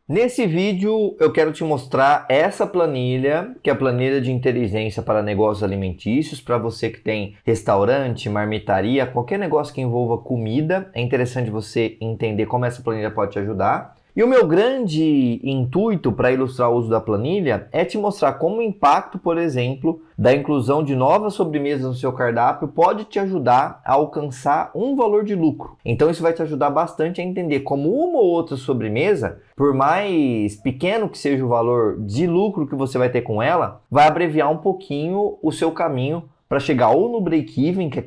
Nesse vídeo eu quero te mostrar essa planilha, que é a planilha de inteligência para negócios alimentícios, para você que tem restaurante, marmitaria, qualquer negócio que envolva comida. É interessante você entender como essa planilha pode te ajudar. E o meu grande intuito para ilustrar o uso da planilha é te mostrar como o impacto, por exemplo, da inclusão de novas sobremesas no seu cardápio pode te ajudar a alcançar um valor de lucro. Então isso vai te ajudar bastante a entender como uma ou outra sobremesa, por mais pequeno que seja o valor de lucro que você vai ter com ela, vai abreviar um pouquinho o seu caminho para chegar ou no break-even, que é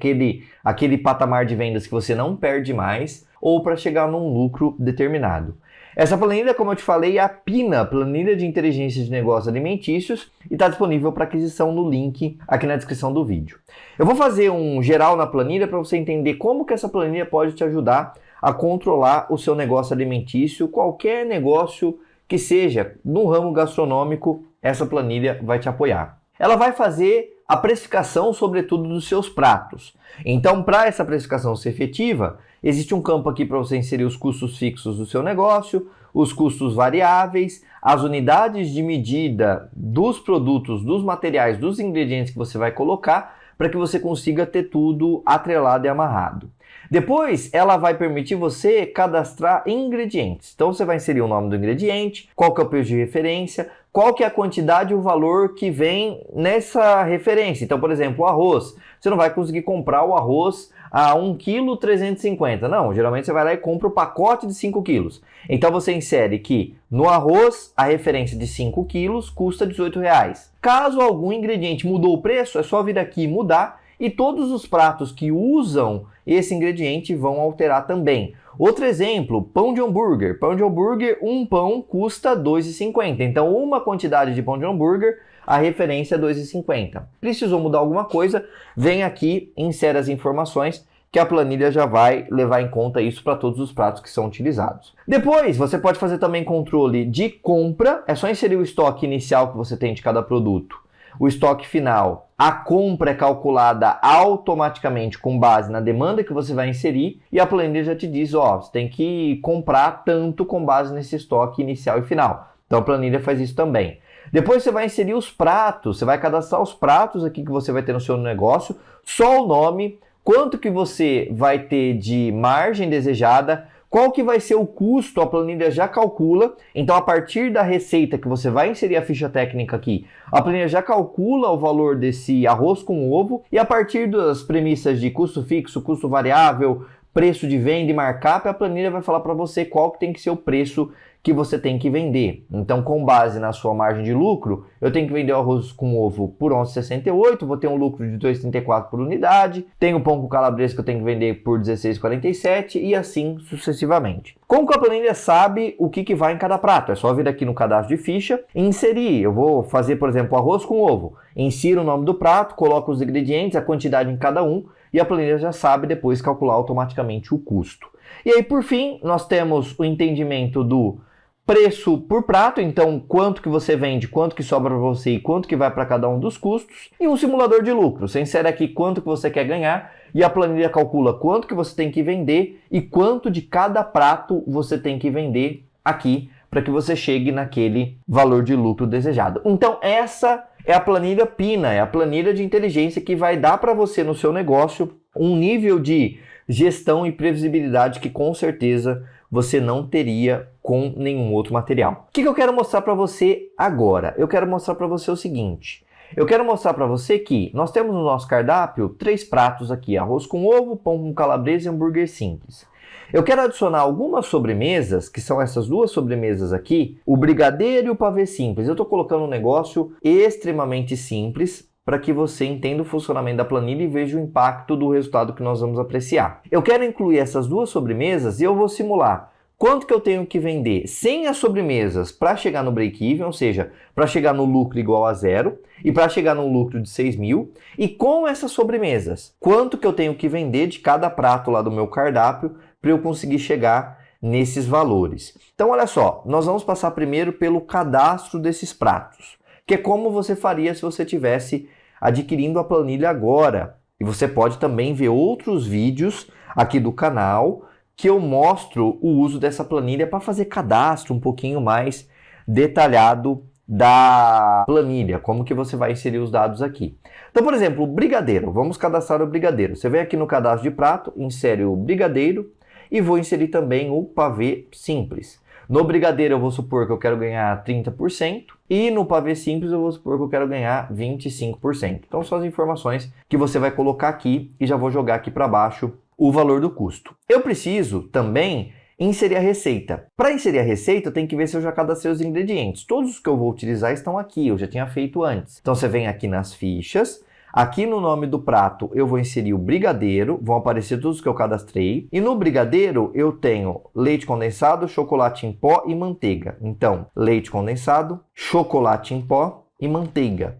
aquele patamar de vendas que você não perde mais, ou para chegar num lucro determinado. Essa planilha, como eu te falei, é a PINA, Planilha de Inteligência de Negócios Alimentícios, e está disponível para aquisição no link aqui na descrição do vídeo. Eu vou fazer um geral na planilha para você entender como que essa planilha pode te ajudar a controlar o seu negócio alimentício, qualquer negócio que seja no ramo gastronômico, essa planilha vai te apoiar. Ela vai fazer a precificação, sobretudo, dos seus pratos. Então, para essa precificação ser efetiva, existe um campo aqui para você inserir os custos fixos do seu negócio, os custos variáveis, as unidades de medida dos produtos, dos materiais, dos ingredientes que você vai colocar, para que você consiga ter tudo atrelado e amarrado. Depois, ela vai permitir você cadastrar ingredientes. Então, você vai inserir o nome do ingrediente, qual que é o preço de referência, qual que é a quantidade e o valor que vem nessa referência. Então, por exemplo, o arroz. Você não vai conseguir comprar o arroz a 1,350 kg. Não, geralmente você vai lá e compra o pacote de 5 quilos. Então, você insere que no arroz, a referência de 5 quilos custa R$18. Caso algum ingrediente mudou o preço, é só vir aqui e mudar, e todos os pratos que usam esse ingrediente vão alterar também. Outro exemplo, pão de hambúrguer. Pão de hambúrguer, um pão custa R$2,50. Então, uma quantidade de pão de hambúrguer, a referência é R$2,50. Precisou mudar alguma coisa, vem aqui, insere as informações, que a planilha já vai levar em conta isso para todos os pratos que são utilizados. Depois, você pode fazer também controle de compra. É só inserir o estoque inicial que você tem de cada produto. O estoque final, a compra é calculada automaticamente com base na demanda que você vai inserir e a planilha já te diz, ó, você tem que comprar tanto com base nesse estoque inicial e final. Então a planilha faz isso também. Depois você vai inserir os pratos, você vai cadastrar os pratos aqui que você vai ter no seu negócio, só o nome, quanto que você vai ter de margem desejada, qual que vai ser o custo, a planilha já calcula. Então, a partir da receita que você vai inserir a ficha técnica aqui, a planilha já calcula o valor desse arroz com ovo. E a partir das premissas de custo fixo, custo variável, preço de venda e markup, a planilha vai falar para você qual que tem que ser o preço que você tem que vender. Então, com base na sua margem de lucro, eu tenho que vender o arroz com ovo por 11,68, vou ter um lucro de 2,34 por unidade, tenho o pão com calabresa que eu tenho que vender por 16,47 e assim sucessivamente. Como que a planilha sabe o que vai em cada prato? É só vir aqui no cadastro de ficha e inserir. Eu vou fazer, por exemplo, arroz com ovo. Insiro o nome do prato, coloco os ingredientes, a quantidade em cada um e a planilha já sabe depois calcular automaticamente o custo. E aí, por fim, nós temos o entendimento do preço por prato, então quanto que você vende, quanto que sobra para você e quanto que vai para cada um dos custos, e um simulador de lucro. Você insere aqui quanto que você quer ganhar e a planilha calcula quanto que você tem que vender e quanto de cada prato você tem que vender aqui para que você chegue naquele valor de lucro desejado. Então essa é a planilha PINA, é a planilha de inteligência que vai dar para você no seu negócio um nível de gestão e previsibilidade que com certeza você não teria com nenhum outro material. O que eu quero mostrar para você agora? Eu quero mostrar para você o seguinte. Eu quero mostrar para você que nós temos no nosso cardápio 3 pratos aqui. Arroz com ovo, pão com calabresa e hambúrguer simples. Eu quero adicionar algumas sobremesas, que são essas duas sobremesas aqui, o brigadeiro e o pavê simples. Eu estou colocando um negócio extremamente simples, para que você entenda o funcionamento da planilha e veja o impacto do resultado que nós vamos apreciar. Eu quero incluir essas duas sobremesas e eu vou simular quanto que eu tenho que vender sem as sobremesas para chegar no break-even, ou seja, para chegar no lucro igual a zero e para chegar no lucro de 6 mil. E com essas sobremesas, quanto que eu tenho que vender de cada prato lá do meu cardápio para eu conseguir chegar nesses valores. Então, olha só, nós vamos passar primeiro pelo cadastro desses pratos, que é como você faria se você tivesse adquirindo a planilha agora. E você pode também ver outros vídeos aqui do canal que eu mostro o uso dessa planilha para fazer cadastro um pouquinho mais detalhado da planilha, como que você vai inserir os dados aqui. Então, por exemplo, o brigadeiro, vamos cadastrar o brigadeiro. Você vem aqui no cadastro de prato, insere o brigadeiro e vou inserir também o pavê simples. No brigadeiro eu vou supor que eu quero ganhar 30% e no pavê simples eu vou supor que eu quero ganhar 25%. Então são as informações que você vai colocar aqui e já vou jogar aqui para baixo o valor do custo. Eu preciso também inserir a receita. Para inserir a receita, eu tenho que ver se eu já cadastrei os ingredientes. Todos os que eu vou utilizar estão aqui, eu já tinha feito antes. Então você vem aqui nas fichas, aqui no nome do prato eu vou inserir o brigadeiro, vão aparecer todos os que eu cadastrei. E no brigadeiro eu tenho leite condensado, chocolate em pó e manteiga. Então, leite condensado, chocolate em pó e manteiga.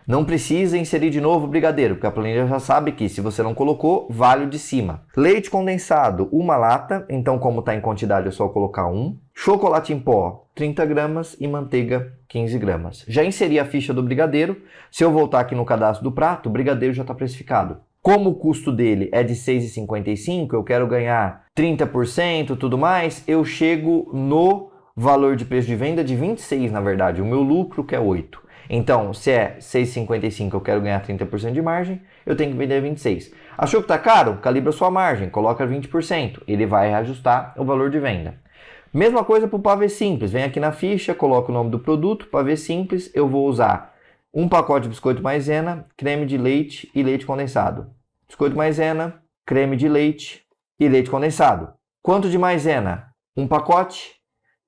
Não precisa inserir de novo o brigadeiro, porque a planilha já sabe que se você não colocou, vale o de cima. Leite condensado, 1 lata, então como está em quantidade é só colocar 1. Chocolate em pó, 30 gramas e manteiga, 15 gramas. Já inseri a ficha do brigadeiro. Se eu voltar aqui no cadastro do prato, o brigadeiro já está precificado. Como o custo dele é de R$ 6,55, eu quero ganhar 30%, tudo mais, eu chego no valor de preço de venda de 26, na verdade. O meu lucro que é 8. Então, se é 6,55 eu quero ganhar 30% de margem, eu tenho que vender 26. Achou que está caro? Calibra sua margem, coloca 20%. Ele vai reajustar o valor de venda. Mesma coisa para o pavê simples. Vem aqui na ficha, coloca o nome do produto, pavê simples. Eu vou usar um pacote de biscoito maisena, creme de leite e leite condensado. Biscoito maisena, creme de leite e leite condensado. Quanto de maisena? Um pacote.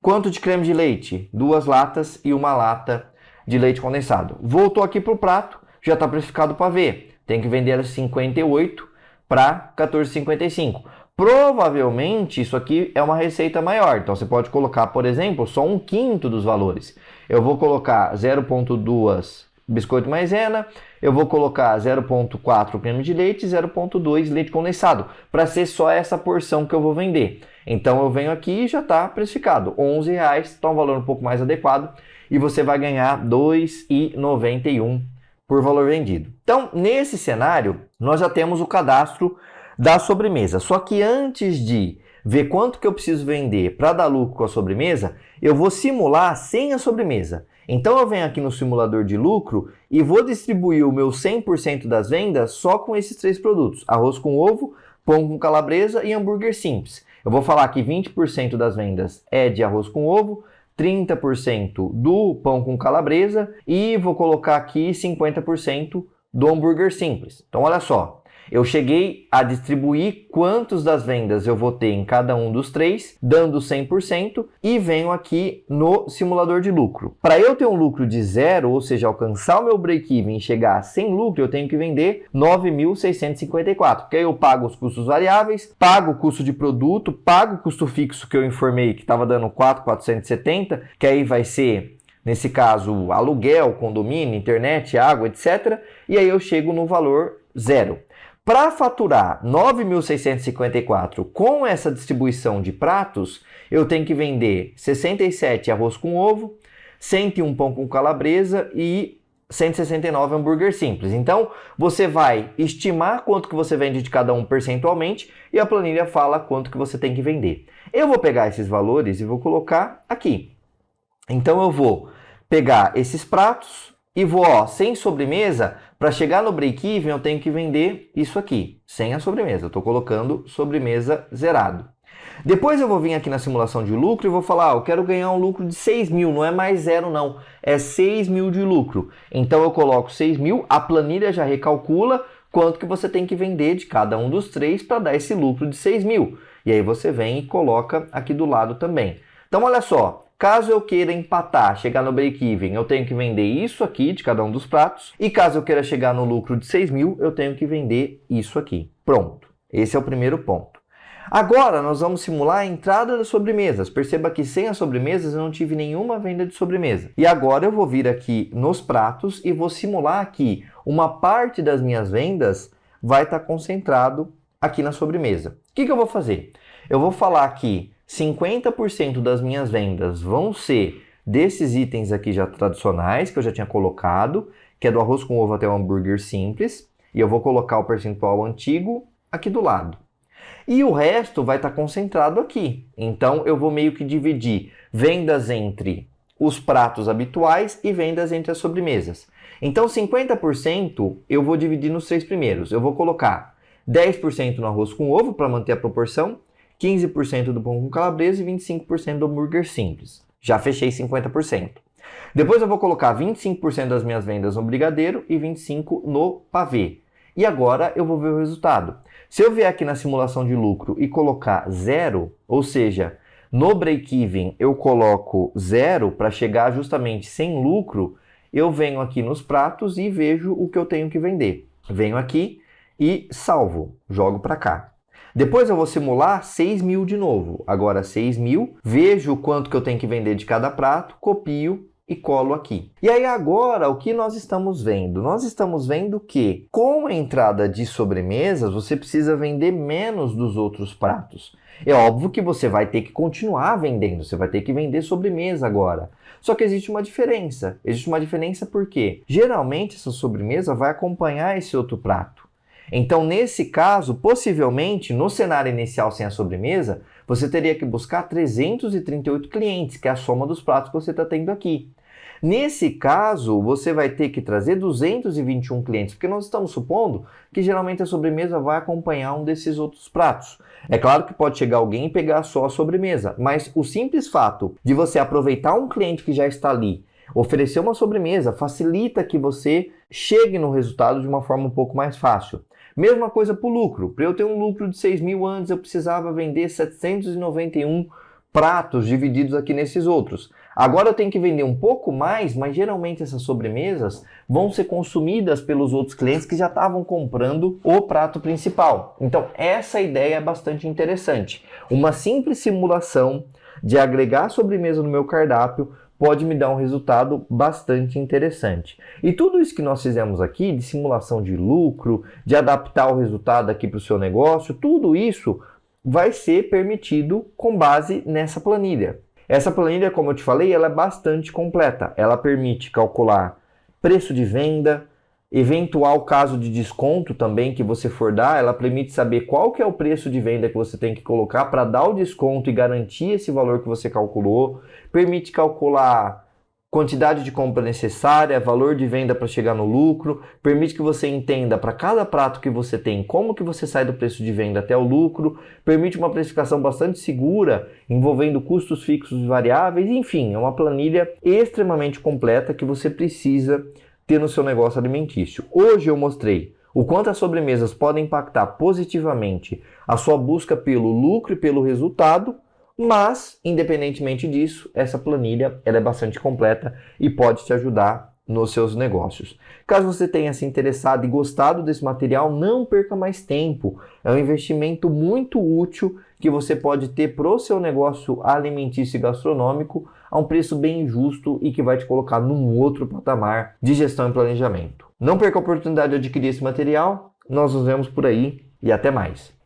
Quanto de creme de leite? 2 latas e 1 lata de leite condensado. Voltou aqui para o prato, já está precificado o pavê. Tem que vender 58 para 14,55. Provavelmente isso aqui é uma receita maior. Então você pode colocar, por exemplo, só 1/5 dos valores. Eu vou colocar 0,2 biscoito maisena, eu vou colocar 0,4 creme de leite e 0,2 leite condensado, para ser só essa porção que eu vou vender. Então eu venho aqui e já está precificado. R$ 11,00, está um valor um pouco mais adequado. E você vai ganhar R$ 2,91 por valor vendido. Então, nesse cenário, nós já temos o cadastro da sobremesa. Só que antes de ver quanto que eu preciso vender para dar lucro com a sobremesa, eu vou simular sem a sobremesa. Então, eu venho aqui no simulador de lucro e vou distribuir o meu 100% das vendas só com esses 3 produtos. Arroz com ovo, pão com calabresa e hambúrguer simples. Eu vou falar que 20% das vendas é de arroz com ovo, 30% do pão com calabresa e vou colocar aqui 50% do hambúrguer simples. Então, olha só, eu cheguei a distribuir quantos das vendas eu vou ter em cada um dos 3, dando 100% e venho aqui no simulador de lucro. Para eu ter um lucro de 0, ou seja, alcançar o meu break-even e chegar sem lucro, eu tenho que vender 9.654, porque aí eu pago os custos variáveis, pago o custo de produto, pago o custo fixo que eu informei que estava dando 4.470, que aí vai ser, nesse caso, aluguel, condomínio, internet, água, etc. E aí eu chego no valor 0. Para faturar 9.654 com essa distribuição de pratos, eu tenho que vender 67 arroz com ovo, 101 pão com calabresa e 169 hambúrguer simples. Então, você vai estimar quanto que você vende de cada um percentualmente e a planilha fala quanto que você tem que vender. Eu vou pegar esses valores e vou colocar aqui. Então, eu vou pegar esses pratos e vou, sem sobremesa, para chegar no break-even eu tenho que vender isso aqui, sem a sobremesa. Eu estou colocando sobremesa zerado. Depois eu vou vir aqui na simulação de lucro e vou falar, eu quero ganhar um lucro de 6.000, não é mais 0 não, é 6.000 de lucro. Então eu coloco 6.000, a planilha já recalcula quanto que você tem que vender de cada um dos 3 para dar esse lucro de 6.000. E aí você vem e coloca aqui do lado também. Então olha só, caso eu queira empatar, chegar no break-even, eu tenho que vender isso aqui de cada um dos pratos. E caso eu queira chegar no lucro de 6.000, eu tenho que vender isso aqui. Pronto, esse é o primeiro ponto. Agora nós vamos simular a entrada das sobremesas. Perceba que sem as sobremesas eu não tive nenhuma venda de sobremesa. E agora eu vou vir aqui nos pratos e vou simular aqui uma parte das minhas vendas vai estar concentrado aqui na sobremesa. O que eu vou fazer? Eu vou falar que 50% das minhas vendas vão ser desses itens aqui já tradicionais que eu já tinha colocado, que é do arroz com ovo até o hambúrguer simples, e eu vou colocar o percentual antigo aqui do lado. E o resto vai estar concentrado aqui. Então eu vou meio que dividir vendas entre os pratos habituais e vendas entre as sobremesas. Então 50% eu vou dividir nos 3 primeiros. Eu vou colocar 10% no arroz com ovo para manter a proporção, 15% do pão com calabresa e 25% do hambúrguer simples. Já fechei 50%. Depois eu vou colocar 25% das minhas vendas no brigadeiro e 25% no pavê. E agora eu vou ver o resultado. Se eu vier aqui na simulação de lucro e colocar 0, ou seja, no break-even eu coloco 0 para chegar justamente sem lucro, eu venho aqui nos pratos e vejo o que eu tenho que vender. Venho aqui e salvo, jogo para cá. Depois eu vou simular 6 mil de novo. Agora 6 mil, vejo quanto que eu tenho que vender de cada prato, copio e colo aqui. E aí agora o que nós estamos vendo? Nós estamos vendo que com a entrada de sobremesas você precisa vender menos dos outros pratos. É óbvio que você vai ter que continuar vendendo, você vai ter que vender sobremesa agora. Só que existe uma diferença. Existe uma diferença porque geralmente essa sobremesa vai acompanhar esse outro prato. Então, nesse caso, possivelmente, no cenário inicial sem a sobremesa, você teria que buscar 338 clientes, que é a soma dos pratos que você está tendo aqui. Nesse caso, você vai ter que trazer 221 clientes, porque nós estamos supondo que geralmente a sobremesa vai acompanhar um desses outros pratos. É claro que pode chegar alguém e pegar só a sobremesa, mas o simples fato de você aproveitar um cliente que já está ali, oferecer uma sobremesa, facilita que você chegue no resultado de uma forma um pouco mais fácil. Mesma coisa para o lucro. Para eu ter um lucro de 6 mil antes, eu precisava vender 791 pratos divididos aqui nesses outros. Agora eu tenho que vender um pouco mais, mas geralmente essas sobremesas vão ser consumidas pelos outros clientes que já estavam comprando o prato principal. Então essa ideia é bastante interessante. Uma simples simulação de agregar sobremesa no meu cardápio pode me dar um resultado bastante interessante. E tudo isso que nós fizemos aqui, de simulação de lucro, de adaptar o resultado aqui para o seu negócio, tudo isso vai ser permitido com base nessa planilha. Essa planilha, como eu te falei, ela é bastante completa. Ela permite calcular preço de venda, eventual caso de desconto também que você for dar, ela permite saber qual que é o preço de venda que você tem que colocar para dar o desconto e garantir esse valor que você calculou, permite calcular quantidade de compra necessária, valor de venda para chegar no lucro, permite que você entenda para cada prato que você tem como que você sai do preço de venda até o lucro, permite uma precificação bastante segura, envolvendo custos fixos e variáveis, enfim, é uma planilha extremamente completa que você precisa ter no seu negócio alimentício. Hoje eu mostrei o quanto as sobremesas podem impactar positivamente a sua busca pelo lucro e pelo resultado, mas, independentemente disso, essa planilha ela é bastante completa e pode te ajudar nos seus negócios. Caso você tenha se interessado e gostado desse material, não perca mais tempo. É um investimento muito útil que você pode ter para o seu negócio alimentício e gastronômico a um preço bem justo e que vai te colocar num outro patamar de gestão e planejamento. Não perca a oportunidade de adquirir esse material. Nós nos vemos por aí e até mais.